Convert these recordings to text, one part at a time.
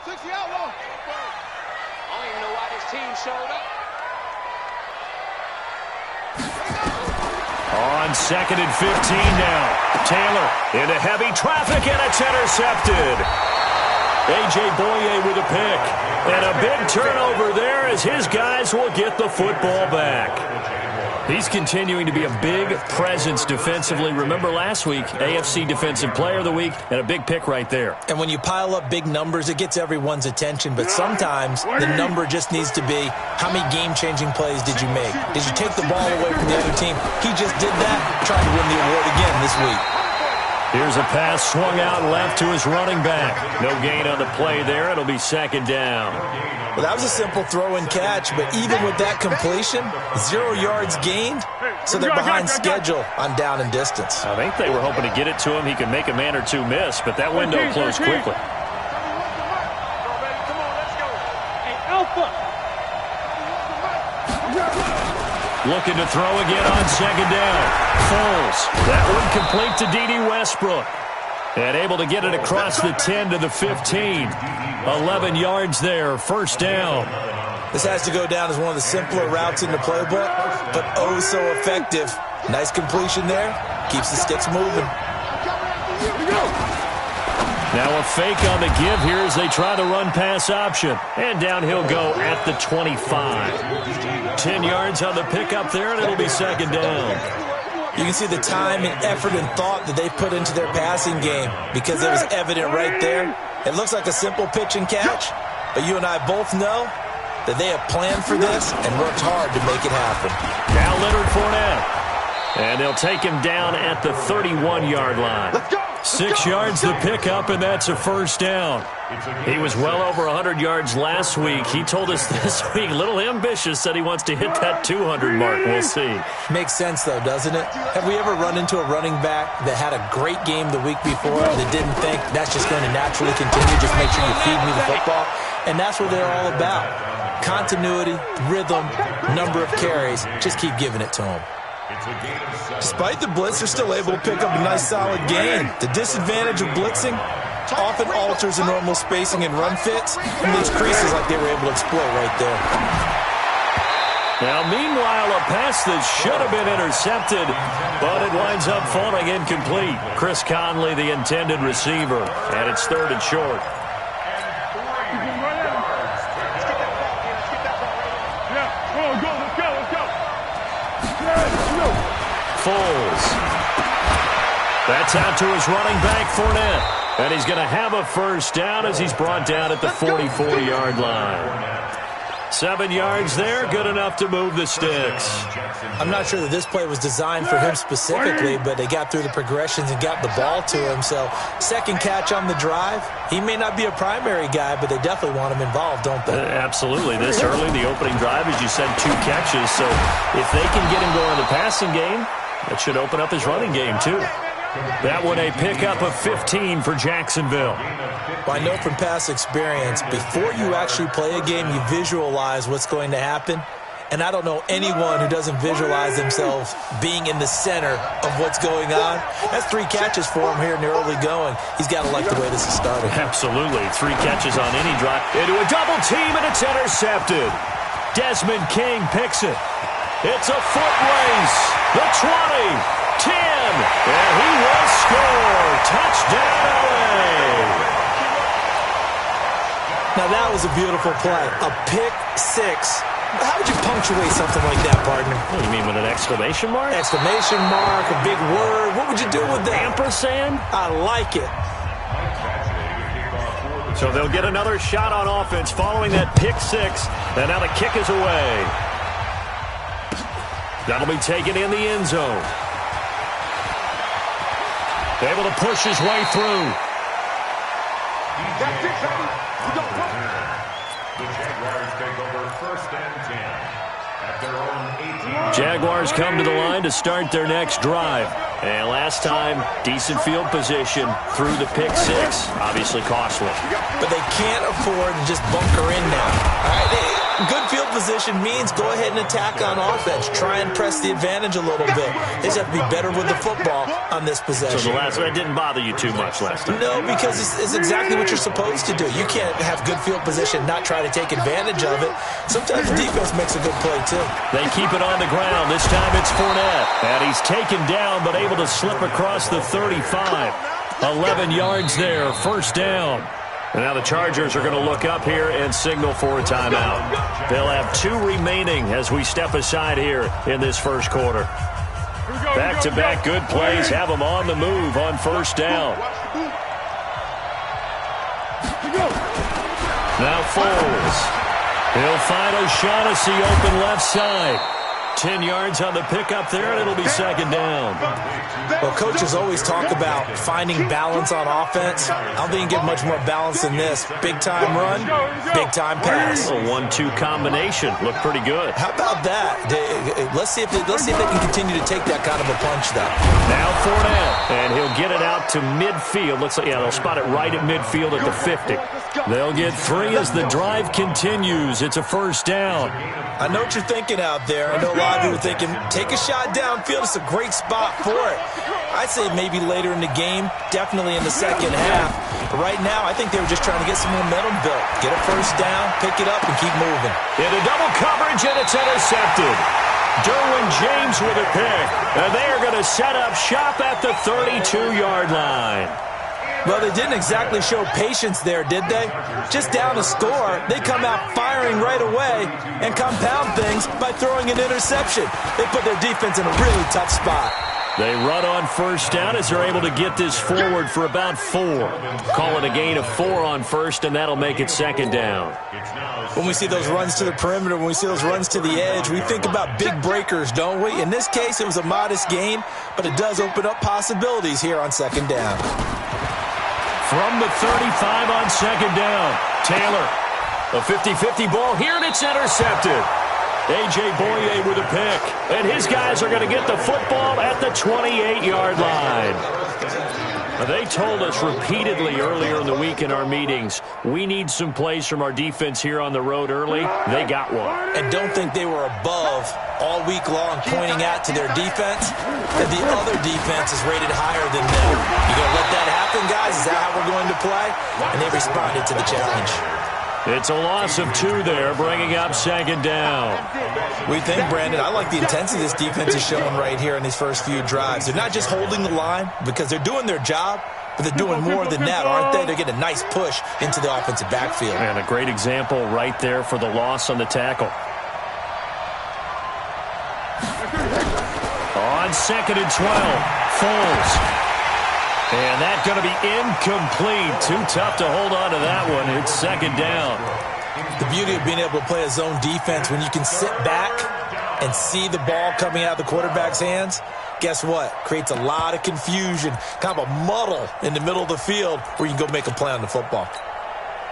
I don't even know why this team showed up. On 2nd and 15 now. Taylor into heavy traffic, and it's intercepted. A.J. Boye with a pick. And a big turnover there as his guys will get the football back. He's continuing to be a big presence defensively. Remember last week, AFC Defensive Player of the Week, and a big pick right there. And when you pile up big numbers, it gets everyone's attention. But sometimes the number just needs to be, how many game-changing plays did you make? Did you take the ball away from the other team? He just did that, trying to win the award again this week. Here's a pass swung out left to his running back. No gain on the play there. It'll be 2nd down. Well, that was a simple throw and catch, but even with that completion, 0 yards gained, so they're behind schedule on down and distance. I think they were hoping to get it to him. He could make a man or two miss, but that window closed quickly. Looking to throw again on 2nd down. Foles. That one complete to D.D. Westbrook. And able to get it across the 10 to the 15. 11 yards there, 1st down. This has to go down as one of the simpler routes in the playbook, but oh so effective. Nice completion there. Keeps the sticks moving. Now a fake on the give here as they try the run-pass option. And down he'll go at the 25. 10 yards on the pickup there, and it'll be 2nd down. You can see the time and effort and thought that they put into their passing game because it was evident right there. It looks like a simple pitch and catch, but you and I both know that they have planned for this and worked hard to make it happen. Now Leonard Fournette. And they'll take him down at the 31-yard line. 6 yards to pick up, and that's a 1st down. He was well over 100 yards last week. He told us this week, a little ambitious, said he wants to hit that 200 mark. We'll see. Makes sense, though, doesn't it? Have we ever run into a running back that had a great game the week before that didn't think that's just going to naturally continue, just make sure you feed me the football? And that's what they're all about. Continuity, rhythm, number of carries. Just keep giving it to them. Despite the blitz, they're still able to pick up a nice solid gain. The disadvantage of blitzing often alters the normal spacing and run fits and leaves creases like they were able to exploit right there. Now, meanwhile, a pass that should have been intercepted, but it winds up falling incomplete. Chris Conley, the intended receiver, and it's 3rd and short. Foles. That's out to his running back, Fournette. And he's going to have a 1st down as he's brought down at the 44-yard line. 7 yards there, good enough to move the sticks. I'm not sure that this play was designed for him specifically, but they got through the progressions and got the ball to him. So, 2nd catch on the drive. He may not be a primary guy, but they definitely want him involved, don't they? Absolutely. This early, the opening drive, as you said, 2 catches. So, if they can get him going in the passing game, that should open up his running game, too. That one a pickup of 15 for Jacksonville. Well, I know from past experience, before you actually play a game, you visualize what's going to happen. And I don't know anyone who doesn't visualize themselves being in the center of what's going on. That's 3 catches for him here in the early going. He's got to like the way this is starting. Absolutely. 3 catches on any drive. Into a double team, and it's intercepted. Desmond King picks it. It's a foot race. The 20. 10, and he will score. Touchdown, LA. Now, that was a beautiful play. A pick 6. How would you punctuate something like that, partner? What do you mean, with an exclamation mark? Exclamation mark, a big word. What would you do with that? Ampersand? I like it. So they'll get another shot on offense following that pick 6, and now the kick is away. That'll be taken in the end zone. Able to push his way through. Jaguars come to the line to start their next drive. And last time, decent field position through the pick 6. Obviously costly. But they can't afford to just bunker in now. All right, Good field position means go ahead and attack on offense. Try and press the advantage a little bit. They just have to be better with the football on this possession. So the last one didn't bother you too much last time? No, because it's exactly what you're supposed to do. You can't have good field position and not try to take advantage of it. Sometimes the defense makes a good play, too. They keep it on the ground. This time it's Fournette. And he's taken down but able to slip across the 35. 11 yards there, first down. And now the Chargers are going to look up here and signal for a timeout. They'll have 2 remaining as we step aside here in this first quarter. Back-to-back good plays have them on the move on first down. Now Foles. He'll find O'Shaughnessy open left side. 10 yards on the pickup there, and it'll be second down. Well, coaches always talk about finding balance on offense. I don't think you can get much more balance than this. Big-time run, big-time pass. A 1-2 combination. Looked pretty good. How about that? Let's see if they can continue to take that kind of a punch, though. Now Fournette, and he'll get it out to midfield. Looks like, yeah, they'll spot it right at midfield at the 50. They'll get 3 as the drive continues. It's a first down. I know what you're thinking out there. I know a lot of you are thinking, take a shot downfield. It's a great spot for it. I'd say maybe later in the game, definitely in the second half. But right now, I think they were just trying to get some momentum built. Get a first down, pick it up, and keep moving. Into double coverage, and it's intercepted. Derwin James with a pick. And they are going to set up shop at the 32-yard line. Well, they didn't exactly show patience there, did they? Just down a score, they come out firing right away and compound things by throwing an interception. They put their defense in a really tough spot. They run on first down as they're able to get this forward for about 4. Call it a gain of 4 on first, and that'll make it second down. When we see those runs to the perimeter, when we see those runs to the edge, we think about big breakers, don't we? In this case, it was a modest gain, but it does open up possibilities here on second down. From the 35 on second down, Taylor. A 50-50 ball here, and it's intercepted. A.J. Boye with a pick. And his guys are going to get the football at the 28-yard line. They told us repeatedly earlier in the week in our meetings, we need some plays from our defense here on the road early. They got one. And don't think they were above all week long pointing out to their defense that the other defense is rated higher than them. You going to let that happen, guys? Is that how we're going to play? And they responded to the challenge. It's a loss of 2 there, bringing up second down. We think, Brandon, I like the intensity this defense is showing right here in these first few drives. They're not just holding the line because they're doing their job, but they're doing more than that, aren't they? They're getting a nice push into the offensive backfield. And a great example right there for the loss on the tackle. On second and 12, Foles. And that's going to be incomplete. Too tough to hold on to that one. It's second down. The beauty of being able to play a zone defense when you can sit back and see the ball coming out of the quarterback's hands, guess what? Creates a lot of confusion, kind of a muddle in the middle of the field where you can go make a play on the football.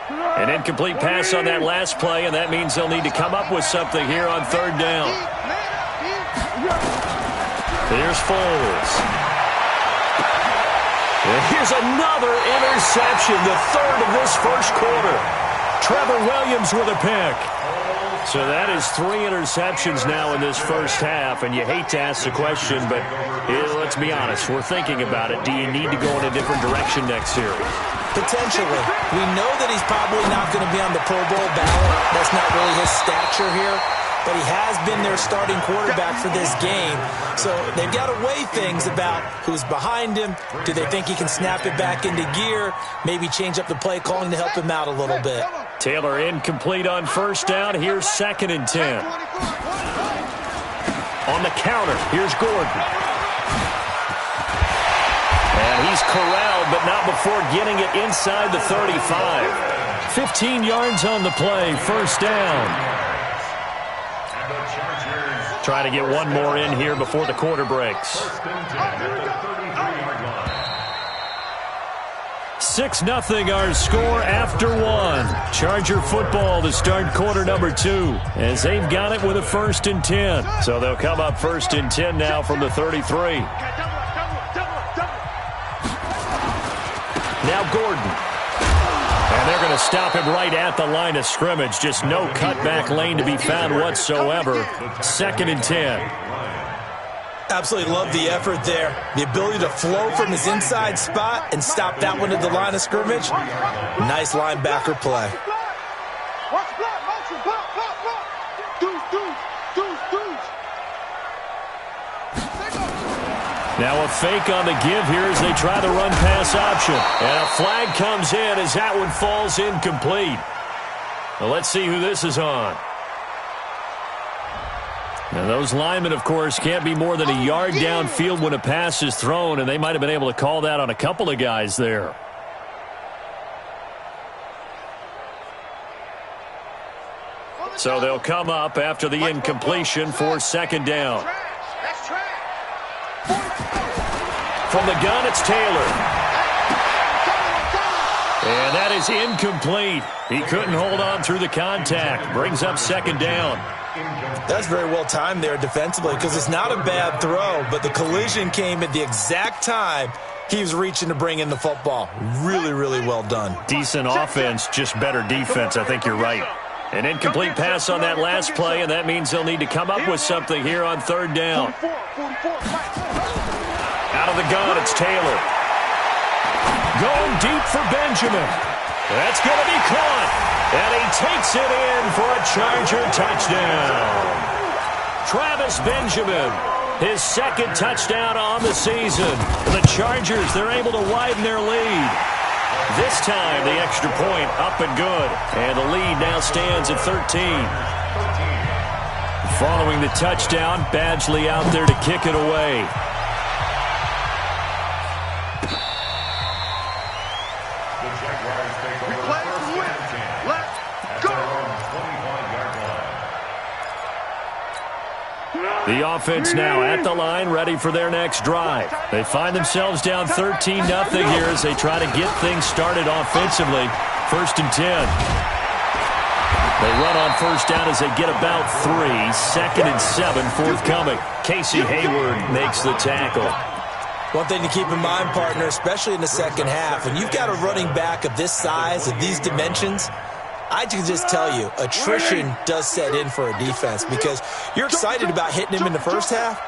An incomplete pass on that last play, and that means they'll need to come up with something here on third down. Here's Foles. And here's another interception, the third of this first quarter. Trevor Williams with a pick. So that is 3 interceptions now in this first half, and you hate to ask the question, but let's be honest, we're thinking about it. Do you need to go in a different direction next series? Potentially. We know that he's probably not going to be on the Pro Bowl ballot. That's not really his stature here. But he has been their starting quarterback for this game. So they've got to weigh things about who's behind him. Do they think he can snap it back into gear? Maybe change up the play calling to help him out a little bit. Taylor incomplete on first down. Here's second and 10. On the counter, here's Gordon. And he's corralled, but not before getting it inside the 35. 15 yards on the play, first down. Trying to get one more in here before the quarter breaks. 6-0 our score after 1. Charger football to start quarter number 2 as they've got it with a 1st and 10. So they'll come up 1st and 10 now from the 33. Now Gordon. And they're going going to stop him right at the line of scrimmage. Just no cutback lane to be found whatsoever. 2nd and 10. Absolutely love the effort there. The ability to flow from his inside spot and stop that one at the line of scrimmage. Nice linebacker play. Now a fake on the give here as they try the run-pass option. And a flag comes in as that one falls incomplete. Well, let's see who this is on. Now those linemen, of course, can't be more than a yard downfield when a pass is thrown, and they might have been able to call that on a couple of guys there. So they'll come up after the incompletion for 2nd down. From the gun, it's Taylor. And that is incomplete. He couldn't hold on through the contact. Brings up 2nd down. That's very well timed there defensively because it's not a bad throw, but the collision came at the exact time he was reaching to bring in the football. Really, really well done. Decent offense, just better defense. I think you're right. An incomplete pass on that last play, and that means they'll need to come up with something here on 3rd down. Out of the gun, it's Taylor. Going deep for Benjamin. That's going to be caught. And he takes it in for a Charger touchdown. Travis Benjamin, his 2nd touchdown on the season. The Chargers, they're able to widen their lead. This time, the extra point up and good. And the lead now stands at 13. Following the touchdown, Badgley out there to kick it away. The offense now at the line, ready for their next drive. They find themselves down 13-0 here as they try to get things started offensively. 1st and 10. They run on 1st down as they get about 3. 2nd and 7 forthcoming. Casey Hayward makes the tackle. One thing to keep in mind, partner, especially in the second half, when you've got a running back of this size, of these dimensions, I can just tell you, attrition does set in for a defense because you're excited about hitting him in the first half.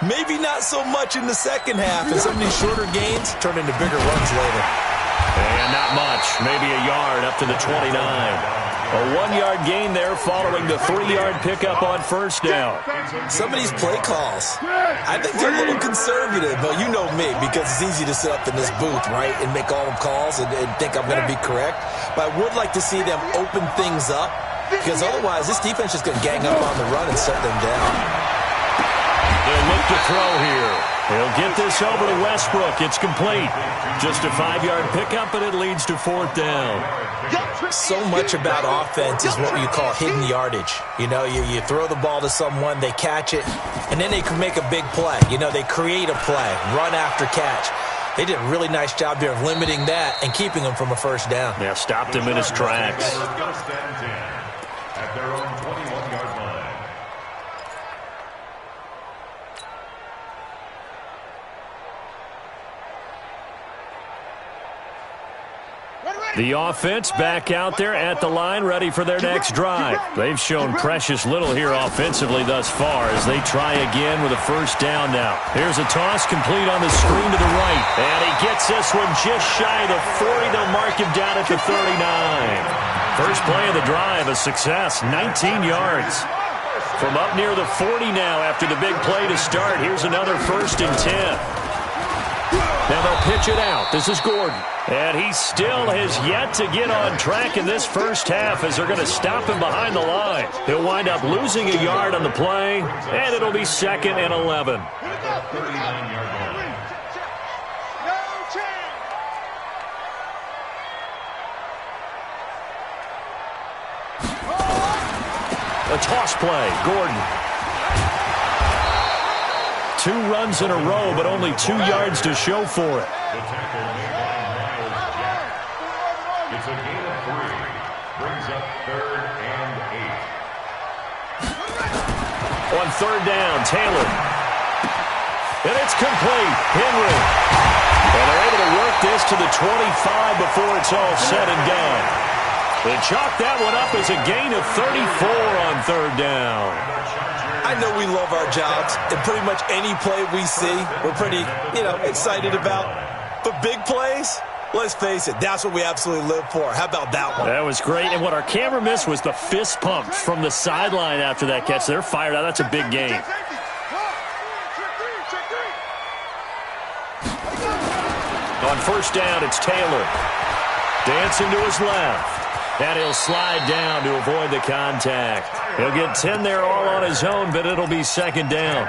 Maybe not so much in the second half, and some of these shorter gains turn into bigger runs later. And not much, maybe a yard up to the 29. A 1-yard gain there following the 3-yard pickup on 1st down. Some of these play calls, I think they're a little conservative, but you know me, because it's easy to sit up in this booth, right, and make all the calls and think I'm going to be correct. But I would like to see them open things up, because otherwise this defense is going to gang up on the run and shut them down. They'll look to throw here. They'll get this over to Westbrook. It's complete. Just a 5-yard pickup, and it leads to 4th down. So much about offense is what you call hidden yardage. You know, you throw the ball to someone, they catch it, and then they can make a big play. You know, they create a play, run after catch. They did a really nice job there of limiting that and keeping him from a 1st down. Yeah, stopped him in his tracks. At their own 21-yard line. The offense back out there at the line, ready for their next drive. They've shown precious little here offensively thus far as they try again with a 1st down now. Here's a toss complete on the screen to the right. And he gets this one just shy of the 40. They'll mark him down at the 39. First play of the drive, a success, 19 yards. From up near the 40 now after the big play to start. Here's another 1st and 10. Now they'll pitch it out. This is Gordon. And he still has yet to get on track in this first half as they're going to stop him behind the line. He'll wind up losing a yard on the play, and it'll be 2nd and 11. A toss play, Gordon. 2 runs in a row, but only 2 yards to show for it. It's a gain of 3. Brings up 3rd and 8. On 3rd down, Taylor. And it's complete. Henry. And they're able to work this to the 25 before it's all said and done. They chalk that one up as a gain of 34 on third down. I know we love our jobs, and pretty much any play we see, we're pretty, excited about. But big plays, let's face it, that's what we absolutely live for. How about that one? That was great. And what our camera missed was the fist pump from the sideline after that catch. They're fired out. That's a big gain. On first down, it's Taylor. Dancing to his left. And he'll slide down to avoid the contact. He'll get 10 there all on his own, but it'll be second down.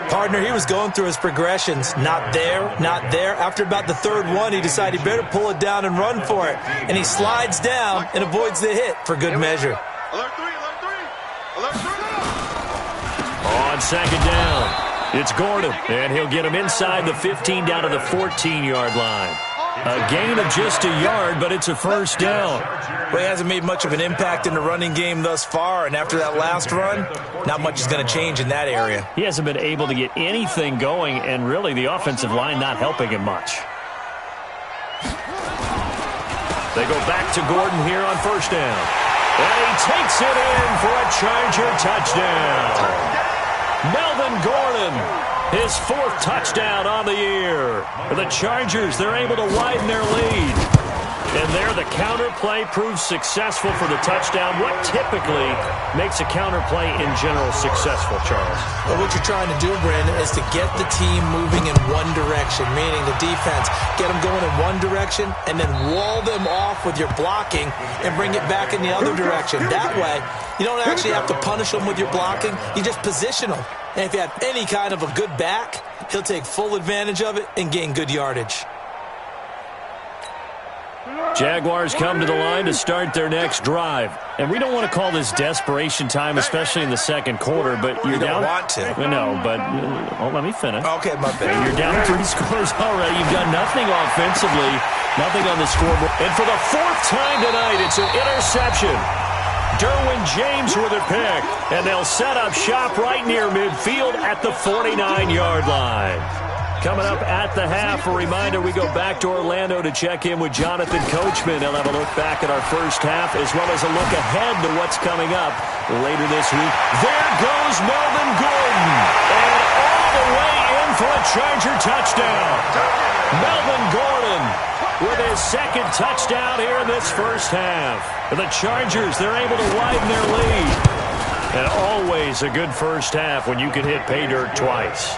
Partner, he was going through his progressions. Not there, not there. After about the third one, he decided he better pull it down and run for it. And he slides down and avoids the hit for good measure. Alert three, alert three, alert three. On second down, it's Gordon. And he'll get him inside the 15 down to the 14-yard line. A gain of just a yard, but it's a first down. Well, he hasn't made much of an impact in the running game thus far, and after that last run, not much is going to change in that area. He hasn't been able to get anything going, and really the offensive line not helping him much. They go back to Gordon here on first down. And he takes it in for a Charger touchdown. Melvin Gordon, his fourth touchdown on the year. For the Chargers, they're able to widen their lead. And there, the counter play proves successful for the touchdown. What typically makes a counter play in general successful, Charles? Well, what you're trying to do, Brandon, is to get the team moving in one direction, meaning the defense, get them going in one direction, and then wall them off with your blocking and bring it back in the other direction. That way, you don't actually have to punish them with your blocking. You just position them. And if you have any kind of a good back, he'll take full advantage of it and gain good yardage. Jaguars come to the line to start their next drive. And we don't want to call this desperation time, especially in the second quarter, but you're down. You don't want to. No, but let me finish. Okay, my bad. You're down 3 scores already. You've done nothing offensively, nothing on the scoreboard. And for the fourth time tonight, it's an interception. Derwin James with a pick, and they'll set up shop right near midfield at the 49-yard line. Coming up at the half, a reminder, we go back to Orlando to check in with Jonathan Coachman. He'll have a look back at our first half, as well as a look ahead to what's coming up later this week. There goes Melvin Gordon, and all the way in for a Charger touchdown. Melvin Gordon with his second touchdown here in this first half. For the Chargers, they're able to widen their lead. And always a good first half when you can hit pay dirt twice.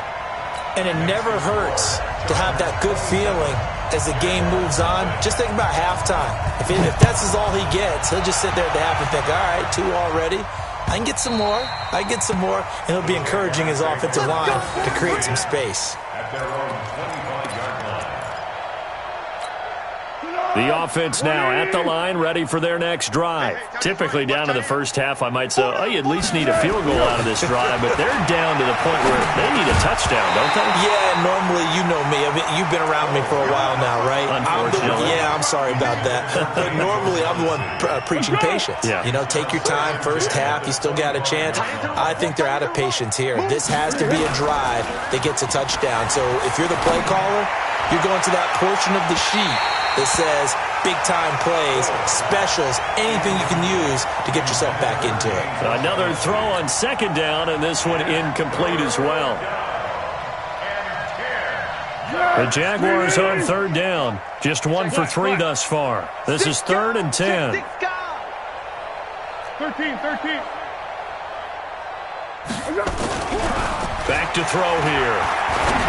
And it never hurts to have that good feeling as the game moves on. Just think about halftime. If that's all he gets, he'll just sit there at the half and think, all right, 2 already. I can get some more. I can get some more. And he'll be encouraging his offensive line to create some space. The offense now at the line, ready for their next drive. Typically down to the first half, I might say, oh, you at least need a field goal out of this drive, but they're down to the point where they need a touchdown, don't they? Yeah, normally, you know me. I mean, you've been around me for a while now, right? Unfortunately. I'm sorry about that. But normally, I'm the one preaching patience. Yeah. Take your time, first half, you still got a chance. I think they're out of patience here. This has to be a drive that gets a touchdown. So if you're the play caller, you're going to that portion of the sheet that says big-time plays, specials, anything you can use to get yourself back into it. Another throw on second down, and this one incomplete as well. The Jaguars on third down. Just 1 for 3 thus far. This is 3rd and 10. 13. Back to throw here.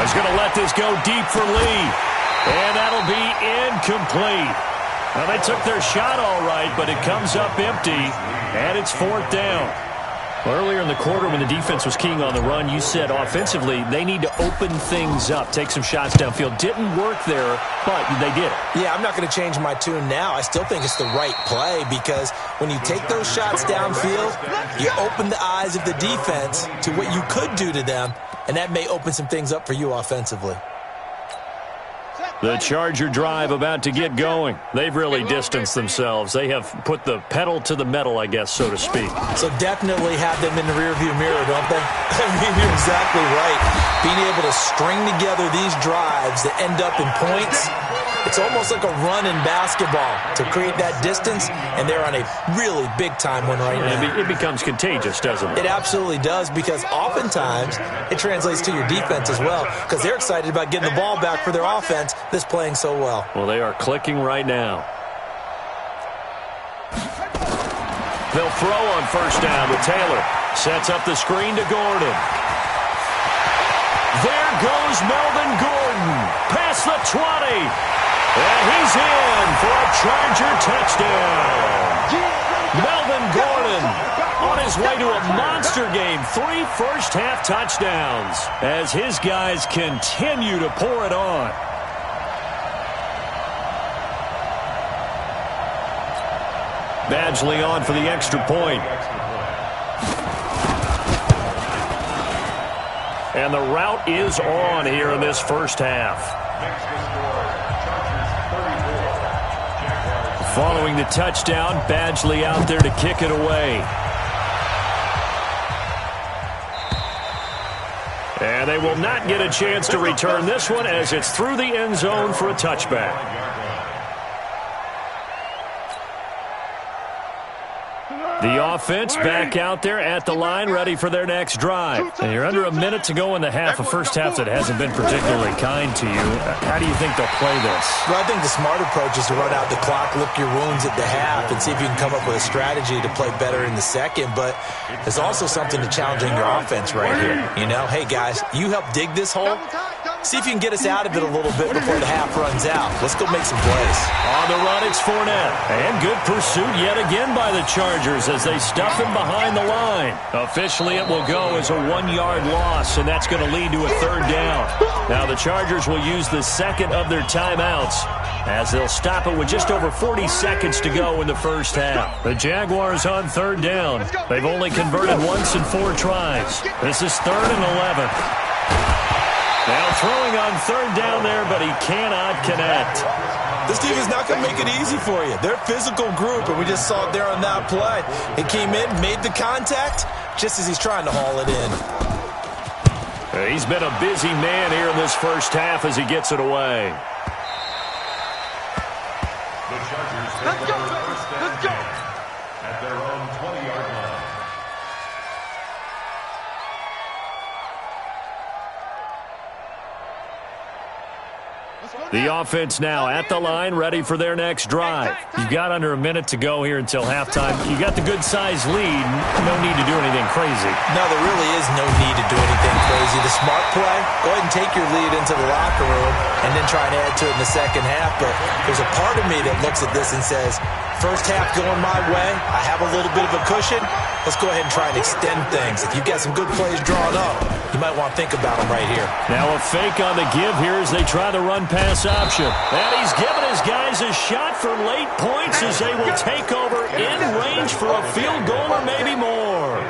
He's going to let this go deep for Lee. And that'll be incomplete. Well, they took their shot all right, but it comes up empty, and it's 4th down. Earlier in the quarter when the defense was keying on the run, you said offensively they need to open things up, take some shots downfield. Didn't work there, but they did it. Yeah, I'm not going to change my tune now. I still think it's the right play because when you take those shots downfield, you open the eyes of the defense to what you could do to them, and that may open some things up for you offensively. The Charger drive about to get going. They've really distanced themselves. They have put the pedal to the metal, I guess, so to speak. So definitely have them in the rearview mirror, don't they? I mean, you're exactly right. Being able to string together these drives that end up in points, It's almost like a run in basketball to create that distance, and they're on a really big-time one right now. It becomes contagious, doesn't it? It absolutely does, because oftentimes it translates to your defense as well, because they're excited about getting the ball back for their offense that's playing so well. Well, they are clicking right now. They'll throw on first down with Taylor. Sets up the screen to Gordon. There goes Melvin Gordon. Past the 20. And he's in for a Charger touchdown. Melvin Gordon on his way to a monster game. 3 first-half touchdowns as his guys continue to pour it on. Badgley on for the extra point. And the route is on here in this first half. Following the touchdown, Badgley out there to kick it away. And they will not get a chance to return this one as it's through the end zone for a touchback. The offense back out there at the line, ready for their next drive. And you're under a minute to go in the half, a first half that hasn't been particularly kind to you. How do you think they'll play this? Well, I think the smart approach is to run out the clock, lick your wounds at the half, and see if you can come up with a strategy to play better in the second. But there's also something to challenging your offense right here. You know, hey, guys, you help dig this hole. See if you can get us out of it a little bit before the half runs out. Let's go make some plays. On the run, it's Fournette. And good pursuit yet again by the Chargers as they stuff him behind the line. Officially, it will go as a 1-yard loss, and that's going to lead to a third down. Now the Chargers will use the second of their timeouts as they'll stop it with just over 40 seconds to go in the first half. The Jaguars on third down. They've only converted once in 4 tries. This is 3rd and 11. Now throwing on third down there, but he cannot connect. This team is not going to make it easy for you. They're a physical group, and we just saw it there on that play. He came in, made the contact, just as he's trying to haul it in. He's been a busy man here in this first half as he gets it away. The Chargers take over first and 10 at their own 20-yard line. The offense now at the line, ready for their next drive. You've got under a minute to go here until halftime. You got the good-sized lead. No need to do anything crazy. No, there really is no need to do anything crazy. The smart play, go ahead and take your lead into the locker room and then try and add to it in the second half. But there's a part of me that looks at this and says, first half going my way, I have a little bit of a cushion. Let's go ahead and try and extend things. If you've got some good plays drawn up, you might want to think about them right here. Now a fake on the give here as they try the run-pass option. And he's given his guys a shot for late points as they will take over in range for a field goal or maybe more.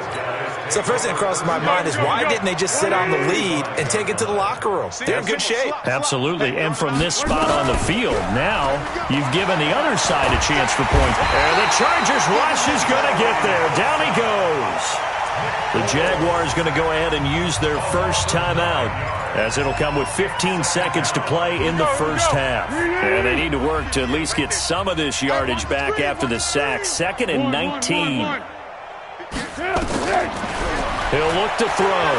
So the first thing that crosses my mind is why didn't they just sit on the lead and take it to the locker room? They're in good shape. Absolutely, and from this spot on the field, now you've given the other side a chance for points. And the Chargers rush is going to get there. Down he goes. The Jaguars going to go ahead and use their first timeout as it'll come with 15 seconds to play in the first half. And they need to work to at least get some of this yardage back after the sack. 2nd and 19. He'll look to throw.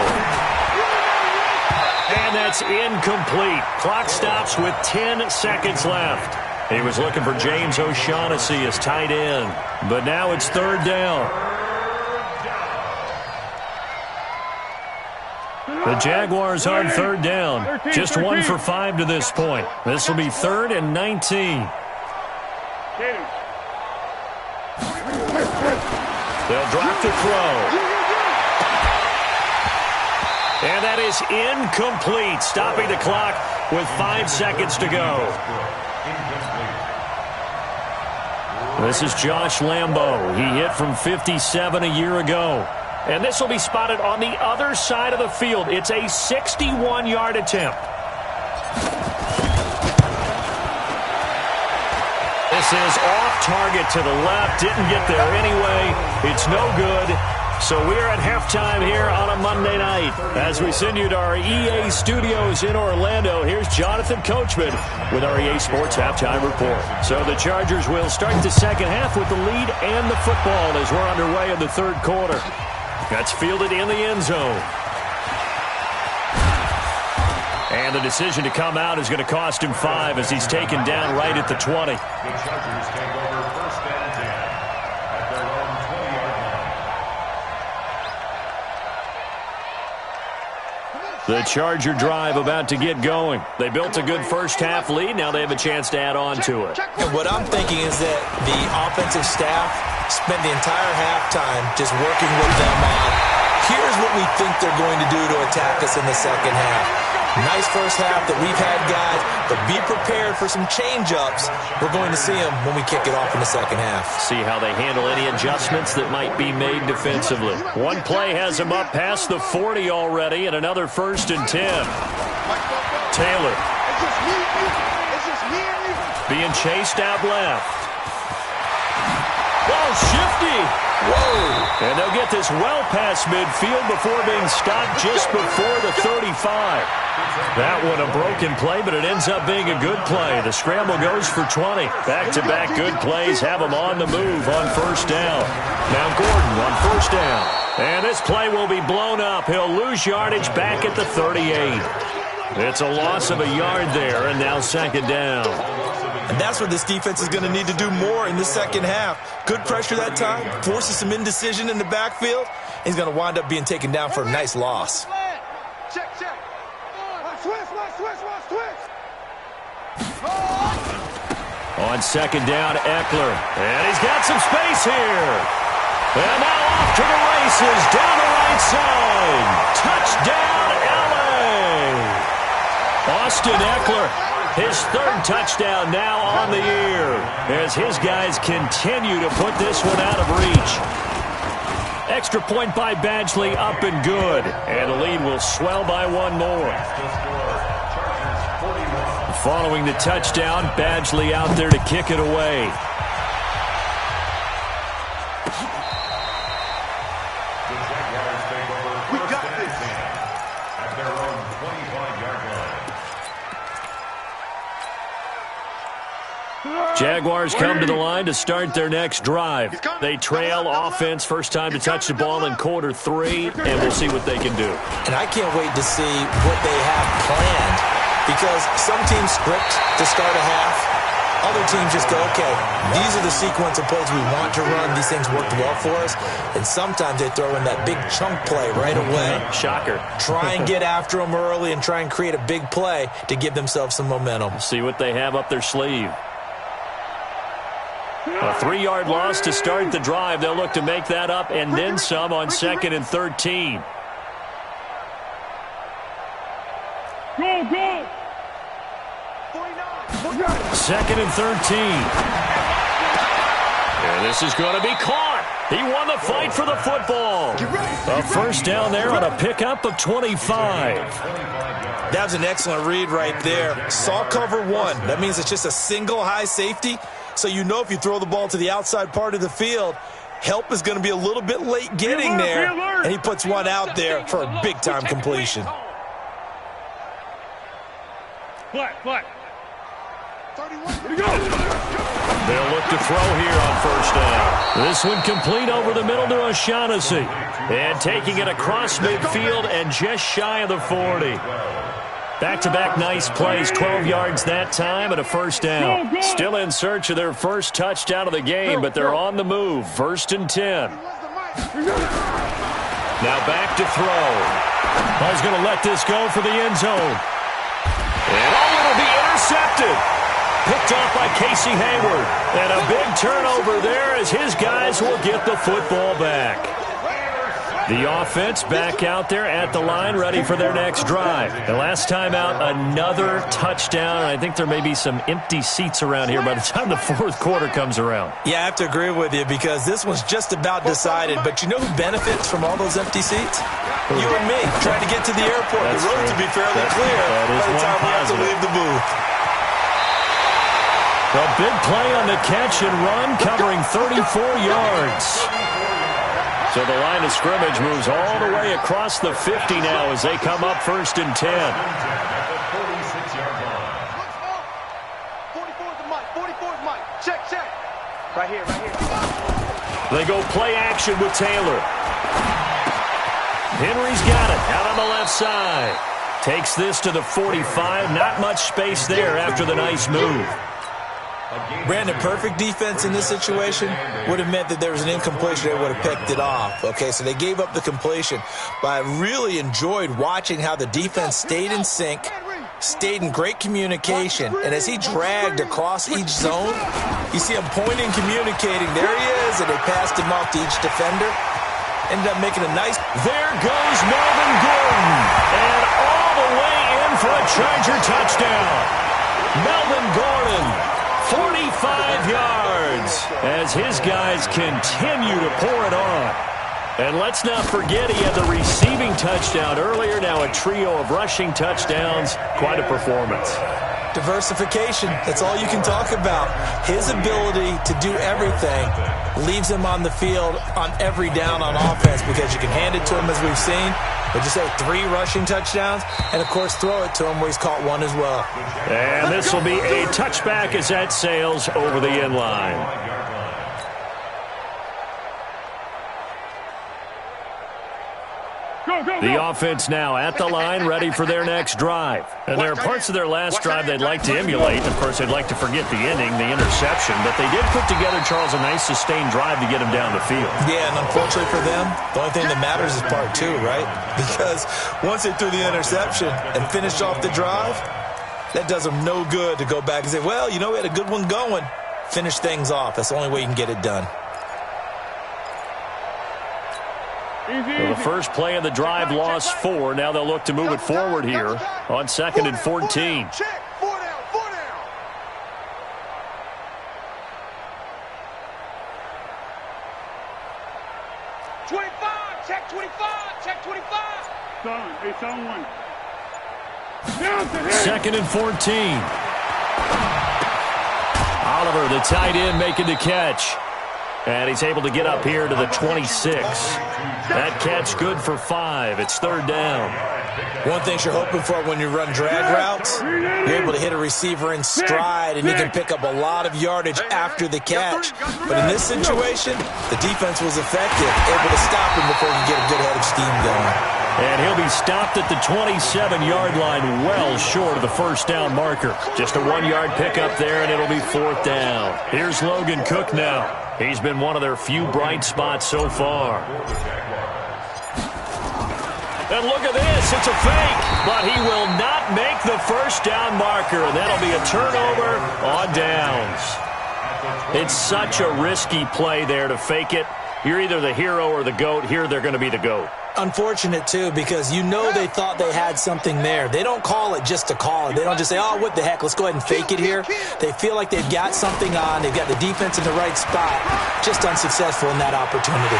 And that's incomplete. Clock stops with 10 seconds left. He was looking for James O'Shaughnessy as tight end. But now it's 3rd down. The Jaguars on 3rd down. Just 1 for 5 to this point. This will be 3rd and 19. They'll drop the throw. And that is incomplete, stopping the clock with 5 seconds to go. This is Josh Lambo. He hit from 57 a year ago. And this will be spotted on the other side of the field. It's a 61-yard attempt. This is off target to the left. Didn't get there anyway. It's no good. So we're at halftime here on a Monday night. As we send you to our EA studios in Orlando, here's Jonathan Coachman with our EA Sports Halftime Report. So the Chargers will start the second half with the lead and the football as we're underway in the third quarter. That's fielded in the end zone. And the decision to come out is going to cost him 5 as he's taken down right at the 20. The Chargers take over first and 10 at their own 20-yard line. The Charger drive about to get going. They built a good first half lead. Now they have a chance to add on to it. And what I'm thinking is that the offensive staff spent the entire halftime just working with them on, here's what we think they're going to do to attack us in the second half. Nice first half that we've had, guys, but be prepared for some change-ups. We're going to see them when we kick it off in the second half. See how they handle any adjustments that might be made defensively. One play has them up past the 40 already, and another first and 10. Taylor being chased out left. Ball shifty. Whoa. And they'll get this well past midfield before being stopped just before the 35. That one a broken play, but it ends up being a good play. The scramble goes for 20. Back-to-back good plays have them on the move on first down. Now Gordon on first down. And this play will be blown up. He'll lose yardage back at the 38. It's a loss of a yard there, and now second down. And that's what this defense is going to need to do more in the second half. Good pressure that time, forces some indecision in the backfield. He's going to wind up being taken down for a nice loss. Check. On second down, Eckler. And he's got some space here. And now off to the races, down the right side. Touchdown, L.A. Austin Eckler, his third touchdown now on the year, as his guys continue to put this one out of reach. Extra point by Badgley, up and good. And the lead will swell by one more. Following the touchdown, Badgley out there to kick it away. The Jaguars take over first and 10 at their own 25-yard line. Jaguars come to the line to start their next drive. They trail offense, first time to touch the ball in quarter 3, and we'll see what they can do. And I can't wait to see what they have planned, because some teams script to start a half. Other teams just go, okay, these are the sequence of plays we want to run. These things worked well for us. And sometimes they throw in that big chunk play right away. Shocker. Try and get after them early and try and create a big play to give themselves some momentum. See what they have up their sleeve. A 3-yard loss to start the drive. They'll look to make that up and then some on second and 13. Go! Second and 13. And this is going to be caught. He won the fight for the football. A first down there on a pickup of 25. That was an excellent read right there. Saw cover 1. That means it's just a single high safety. So you know if you throw the ball to the outside part of the field, help is going to be a little bit late getting there. And he puts one out there for a big-time completion. Flat. 31. They'll look to throw here on first down. This one complete over the middle to O'Shaughnessy. And taking it across midfield and just shy of the 40. Back-to-back nice plays, 12 yards that time and a first down. Still in search of their first touchdown of the game, but they're on the move. First and 10. Now back to throw. He's going to let this go for the end zone. And it'll be intercepted. Picked off by Casey Hayward. And a big turnover there as his guys will get the football back. The offense back out there at the line, ready for their next drive. The last time out, another touchdown. I think there may be some empty seats around here by the time the fourth quarter comes around. Yeah, I have to agree with you because this one's just about decided. But you know who benefits from all those empty seats? You and me, trying to get to the airport. The road to be fairly clear by the time we have to leave the booth. A big play on the catch and run, covering 34 yards. So the line of scrimmage moves all the way across the 50 now as they come up 1st and 10. 44's the mic. 44's mic. Check, check. Right here, right here. They go play action with Taylor. Henry's got it out on the left side. Takes this to the 45. Not much space there after the nice move. Brandon, perfect defense in this situation would have meant that there was an incompletion. They would have picked it off. Okay, so they gave up the completion. But I really enjoyed watching how the defense stayed in sync, stayed in great communication. And as he dragged across each zone, you see him pointing, communicating. There he is, and they passed him off to each defender. Ended up making a nice... There goes Melvin Gordon. And all the way in for a Charger touchdown. Melvin Gordon, 45 yards, as his guys continue to pour it on. And let's not forget he had the receiving touchdown earlier. Now a trio of rushing touchdowns. Quite a performance. Diversification, that's all you can talk about. His ability to do everything leaves him on the field on every down on offense because you can hand it to him as we've seen. But just say 3 rushing touchdowns and, of course, throw it to him where he's caught 1 as well. And this will be a touchback as that sails over the end line. The offense now at the line, ready for their next drive. And there are parts of their last drive they'd like to emulate. Of course, they'd like to forget the inning, the interception. But they did put together, Charles, a nice sustained drive to get him down the field. Yeah, and unfortunately for them, the only thing that matters is part 2, right? Because once they threw the interception and finished off the drive, that does them no good to go back and say, well, you know, we had a good one going. Finish things off. That's the only way you can get it done. Well, the first play of the drive lost 4. Now they'll look to move it forward here on 2nd and 14. Check. 4 down, 4 down. Check 25, check 25. It's on 1. 2nd and 14. Oliver, the tight end, making the catch. And he's able to get up here to the 26. That catch good for 5. It's 3rd down. One thing you're hoping for when you run drag routes, you're able to hit a receiver in stride, and you can pick up a lot of yardage after the catch. But in this situation, the defense was effective, able to stop him before he could get a good head of steam going. And he'll be stopped at the 27-yard line, well short of the first down marker. Just a 1-yard pickup there, and it'll be 4th down. Here's Logan Cook now. He's been one of their few bright spots so far. And look at this. It's a fake, but he will not make the first down marker, and that'll be a turnover on downs. It's such a risky play there to fake it. You're either the hero or the GOAT. Here they're going to be the GOAT. Unfortunate, too, because you know they thought they had something there. They don't call it just to call it. They don't just say, oh, what the heck, let's go ahead and fake it here. They feel like they've got something on. They've got the defense in the right spot. Just unsuccessful in that opportunity.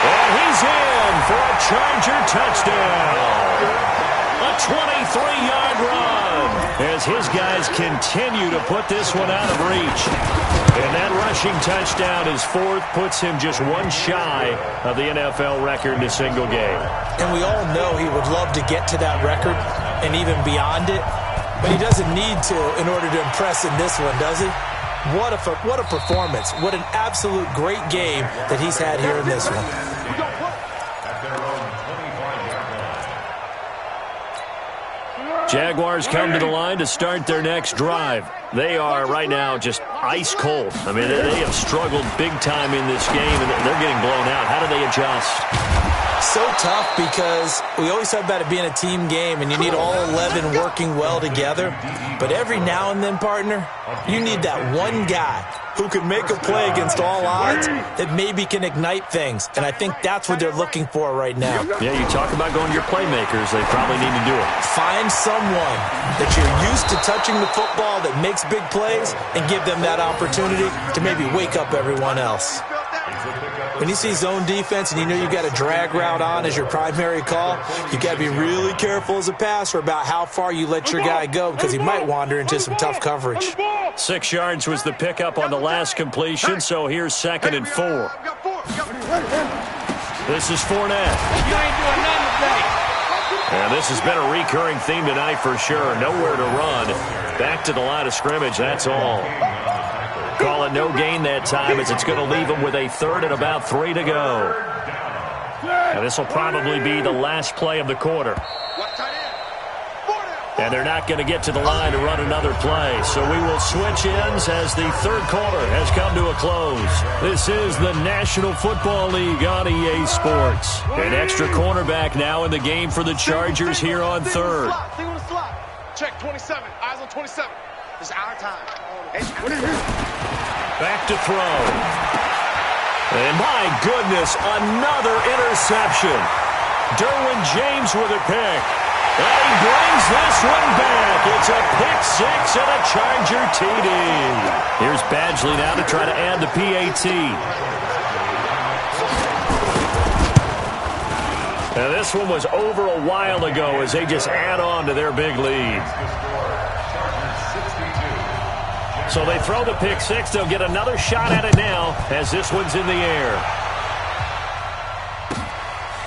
And he's in for a Charger touchdown. A 23-yard run as his guys continue to put this one out of reach. And that rushing touchdown is 4th, puts him just 1 shy of the NFL record in a single game. And we all know he would love to get to that record and even beyond it, but he doesn't need to in order to impress in this one, does he? What a performance. What an absolute great game that he's had here in this one. Jaguars come to the line to start their next drive. They are right now just ice cold. I mean, they have struggled big time in this game, and they're getting blown out. How do they adjust? So tough because we always talk about it being a team game, and you need all 11 working well together. But every now and then, partner, you need that one guy who can make a play against all odds that maybe can ignite things. And I think that's what they're looking for right now. Yeah, you talk about going to your playmakers. They probably need to do it. Find someone that you're used to touching the football that makes big plays and give them that opportunity to maybe wake up everyone else. When you see zone defense and you know you got a drag route on as your primary call, you got to be really careful as a passer about how far you let your guy go because he might wander into some tough coverage. 6 yards was the pickup on the last completion, so here's 2nd and 4. This is Fournette. You ain't doing nothing today. And this has been a recurring theme tonight for sure. Nowhere to run. Back to the line of scrimmage, that's all. Call it no gain that time as it's going to leave them with a third and about 3 to go. And this will probably be the last play of the quarter. And they're not going to get to the line to run another play. So we will switch ends as the third quarter has come to a close. This is the National Football League on EA Sports. An extra cornerback now in the game for the Chargers here on third. Check 27. Eyes on 27. It's our time. Back to throw. And my goodness, another interception. Derwin James with a pick. And he brings this one back. It's a pick six and a Charger TD. Here's Badgley now to try to add the PAT. Now this one was over a while ago as they just add on to their big lead. So they throw the pick six. They'll get another shot at it now as this one's in the air.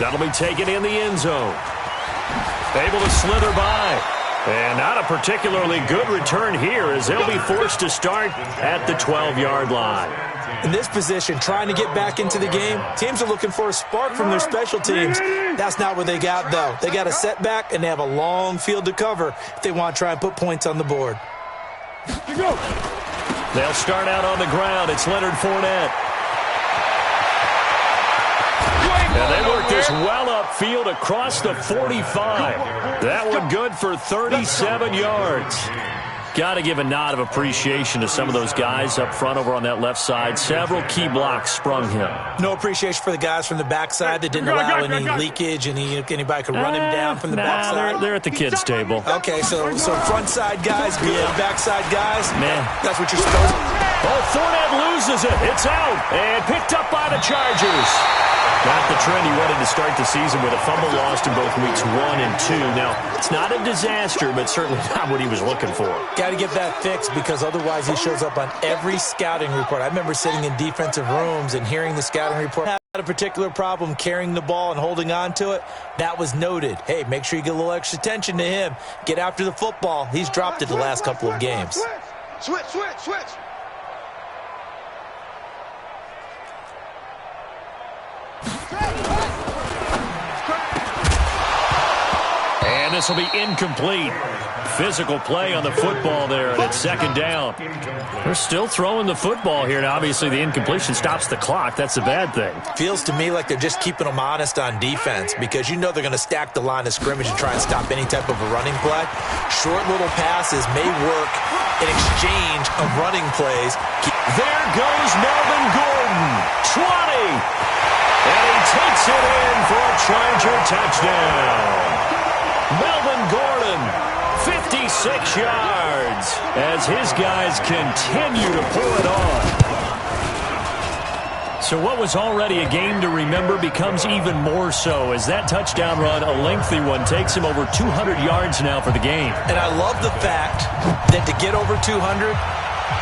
That'll be taken in the end zone. Able to slither by. And not a particularly good return here as they'll be forced to start at the 12-yard line. In this position, trying to get back into the game, teams are looking for a spark from their special teams. That's not what they got, though. They got a setback, and they have a long field to cover if they want to try and put points on the board. They'll start out on the ground. It's Leonard Fournette. And they work this well upfield across the 45. That one good for 37 yards. Got to give a nod of appreciation to some of those guys up front over on that left side. Several key blocks sprung him. No appreciation for the guys from the backside that didn't allow any leakage, and anybody could run him down from the backside. They're at the kids' table. Okay, so front side guys, good backside guys. Man, that's what you're supposed to. Oh, Fournette loses it. It's out and picked up by the Chargers. Not the trend he wanted to start the season with a fumble lost in both weeks 1 and 2. Now, it's not a disaster, but certainly not what he was looking for. Got to get that fixed because otherwise he shows up on every scouting report. I remember sitting in defensive rooms and hearing the scouting report had a particular problem carrying the ball and holding on to it. That was noted. Hey, make sure you get a little extra attention to him. Get after the football. He's dropped it the last couple of games. Switch. And this will be incomplete. Physical play on the football there, and it's second down. They're still throwing the football here, and obviously the incompletion stops the clock. That's the bad thing. Feels to me like they're just keeping them honest on defense because you know they're going to stack the line of scrimmage and try and stop any type of a running play. Short little passes may work in exchange of running plays. There goes Melvin Gordon, 20. And he takes it in for a Charger touchdown. Melvin Gordon, 56 yards, as his guys continue to pull it on. So what was already a game to remember becomes even more so as that touchdown run, a lengthy one, takes him over 200 yards now for the game. And I love the fact that to get over 200,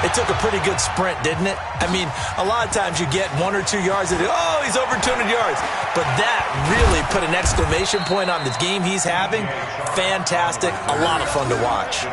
it took a pretty good sprint, didn't it? I mean, a lot of times you get 1 or 2 yards and oh, he's over 200 yards. But that really put an exclamation point on the game he's having. Fantastic. A lot of fun to watch.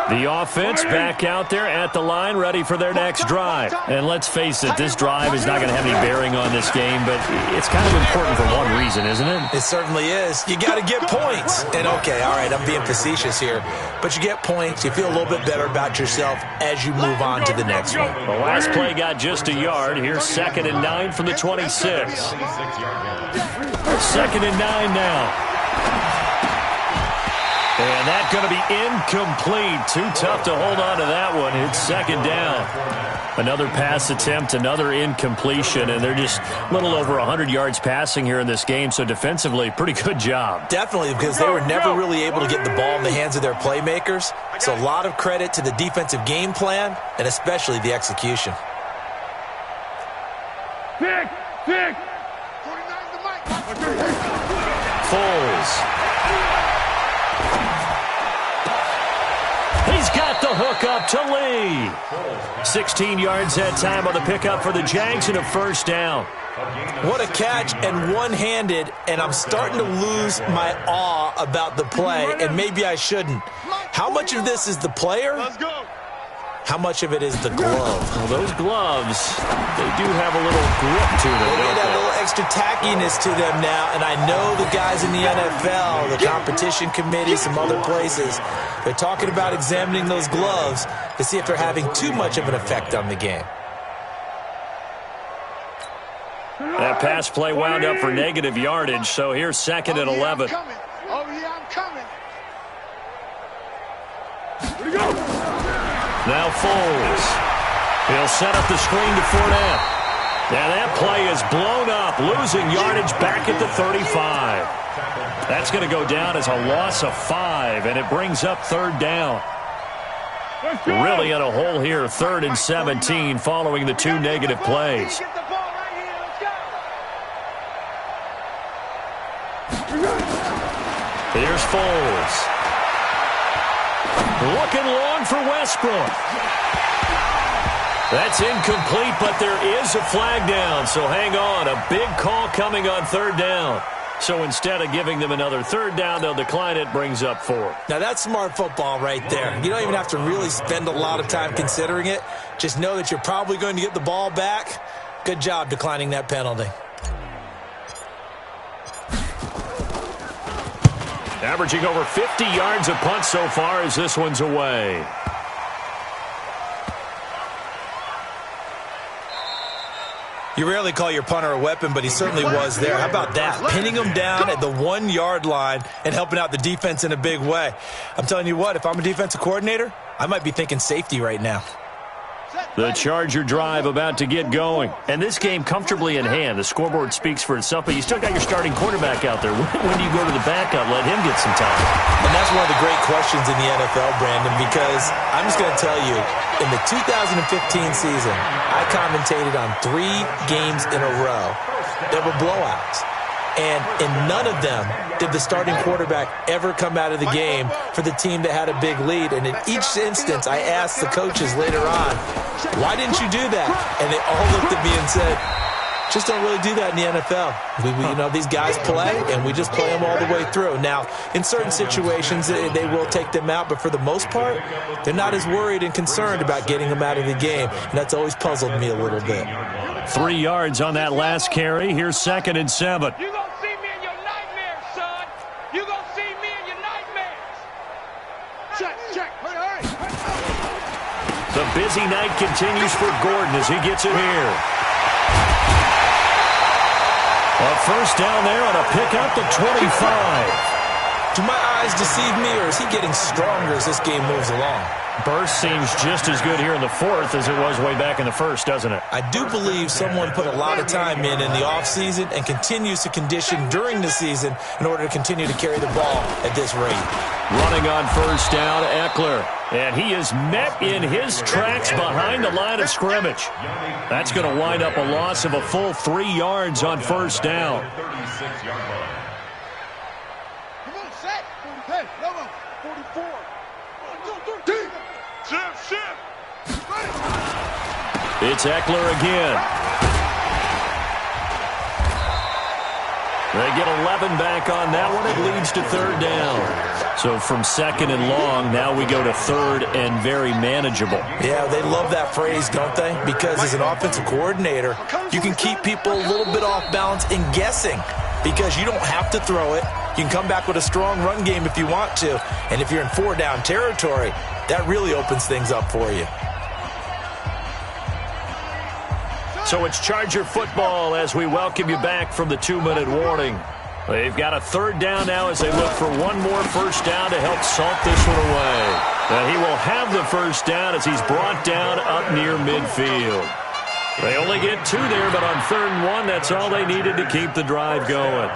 The offense back out there at the line, ready for their next drive. And let's face it, this drive is not going to have any bearing on this game, but it's kind of important for one reason, isn't it? It certainly is. You got to get points. And okay, all right, I'm being facetious here, but you get points. You feel a little bit better about yourself as you move on to the next one. The last play got just a yard. Here's 2nd and 9 from the 26. 2nd and 9 now. And that's going to be incomplete. Too tough to hold on to that one. It's 2nd down. Another pass attempt, another incompletion, and they're just a little over 100 yards passing here in this game, so defensively, pretty good job. Definitely, because they were never really able to get the ball in the hands of their playmakers. So a lot of credit to the defensive game plan, and especially the execution. Pick. Foles. He's got got the hook up to Lee. 16 yards that time on the pickup for the Jags and a first down. What a catch, and one-handed, and I'm starting to lose my awe about the play, and maybe I shouldn't. How much of this is the player? Let's go. How much of it is the glove? Well, those gloves, they do have a little grip to them, They don't get a they? little extra tackiness to them now, and I know the guys in the NFL, the competition committee, some other places, they're talking about examining those gloves to see if they're having too much of an effect on the game. That pass play wound up for negative yardage, so here's second and 11. Oh, yeah, I'm coming. Now Foles. He'll set up the screen to Fournette. Now that play is blown up, losing yardage back at the 35. That's going to go down as a loss of 5, and it brings up third down. Really in a hole here, 3rd and 17, following the 2 negative plays. Here's Foles. Looking long for Westbrook. That's incomplete, but there is a flag down, so hang on. A big call coming on third down. So instead of giving them another third down, they'll decline it, brings up 4. Now, that's smart football right there. You don't even have to really spend a lot of time considering it. Just know that you're probably going to get the ball back. Good job declining that penalty. Averaging over 50 yards a punt so far as this one's away. You rarely call your punter a weapon, but he certainly was there. How about that? Pinning him down at the 1-yard line and helping out the defense in a big way. I'm telling you what, if I'm a defensive coordinator, I might be thinking safety right now. The Charger drive about to get going. And this game comfortably in hand. The scoreboard speaks for itself, but you still got your starting quarterback out there. When do you go to the backup, let him get some time? And that's one of the great questions in the NFL, Brandon, because I'm just going to tell you, in the 2015 season, I commentated on 3 games in a row that were blowouts. And in none of them did the starting quarterback ever come out of the game for the team that had a big lead. And in each instance, I asked the coaches later on, why didn't you do that? And they all looked at me and said, just don't really do that in the NFL. You know, these guys play, and we just play them all the way through. Now, in certain situations, they will take them out, but for the most part, they're not as worried and concerned about getting them out of the game. And that's always puzzled me a little bit. 3 yards on that last carry. Here's 2nd and 7. You gonna see me in your nightmares, son. You gonna see me in your nightmares. Check. Hurry. The busy night continues for Gordon as he gets it here. A first down there on a pickup at 25. Do my eyes deceive me, or is he getting stronger as this game moves along? Burst seems just as good here in the 4th as it was way back in the 1st, doesn't it? I do believe someone put a lot of time in the offseason and continues to condition during the season in order to continue to carry the ball at this rate. Running on first down, Eckler. And he is met in his tracks behind the line of scrimmage. That's going to wind up a loss of a full 3 yards on first down. Come on, set. Hey, level. 44. 1, 2, 3. Shift. It's Eckler again. They get 11 back on that one. It leads to third down. So from 2nd and long, now we go to 3rd and very manageable. Yeah, they love that phrase, don't they? Because as an offensive coordinator, you can keep people a little bit off balance and guessing because you don't have to throw it. You can come back with a strong run game if you want to. And if you're in 4-down territory, that really opens things up for you. So it's Charger football as we welcome you back from the 2-minute warning. They've got a third down now as they look for one more first down to help salt this one away. And he will have the first down as he's brought down up near midfield. They only get 2 there, but on 3rd and 1, that's all they needed to keep the drive going.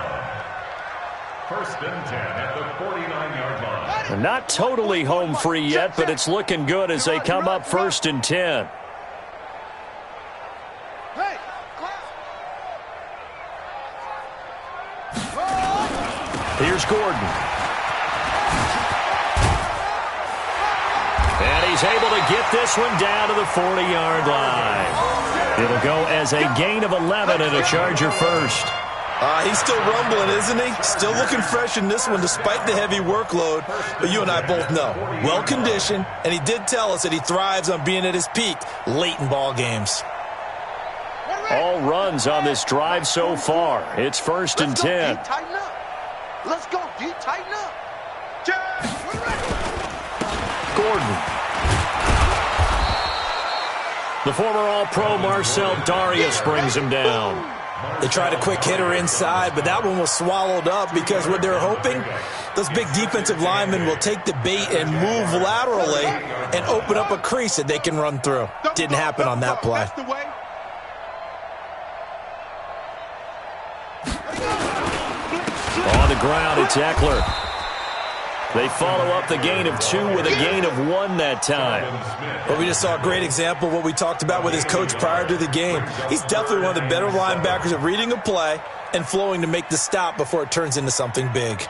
1st and 10 at the 49-yard line. And not totally home free yet, but it's looking good as they come up 1st and 10. Here's Gordon. And he he's able to get this one down to the 40-yard line. It'll go as a gain of 11 and a Charger first. He's still rumbling, isn't he? Still looking fresh in this one despite the heavy workload. But you and I both know, well-conditioned, and he did tell us that he thrives on being at his peak late in ball games. All runs on this drive so far. It's 1st and 10. Tighten up. Let's go, D. Tighten up. Gordon. The former All-Pro Marcel Darius brings him down. They tried a quick hitter inside, but that one was swallowed up because what they're hoping, those big defensive linemen will take the bait and move laterally and open up a crease that they can run through. Didn't happen on that play. On the ground, it's Eckler. They follow up the gain of 2 with a gain of 1 that time. Well, we just saw a great example of what we talked about with his coach prior to the game. He's definitely one of the better linebackers at reading a play and flowing to make the stop before it turns into something big.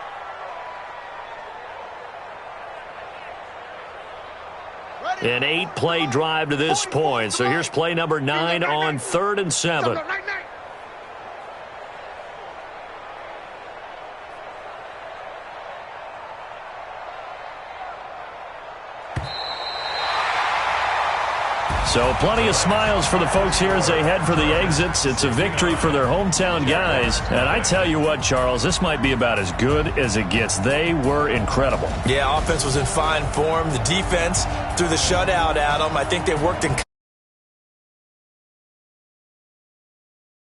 An 8-play drive to this point. So here's play number 9 on 3rd and 7. So plenty of smiles for the folks here as they head for the exits. It's a victory for their hometown guys. And I tell you what, Charles, this might be about as good as it gets. They were incredible. Yeah, offense was in fine form. The defense threw the shutout at them. I think they worked in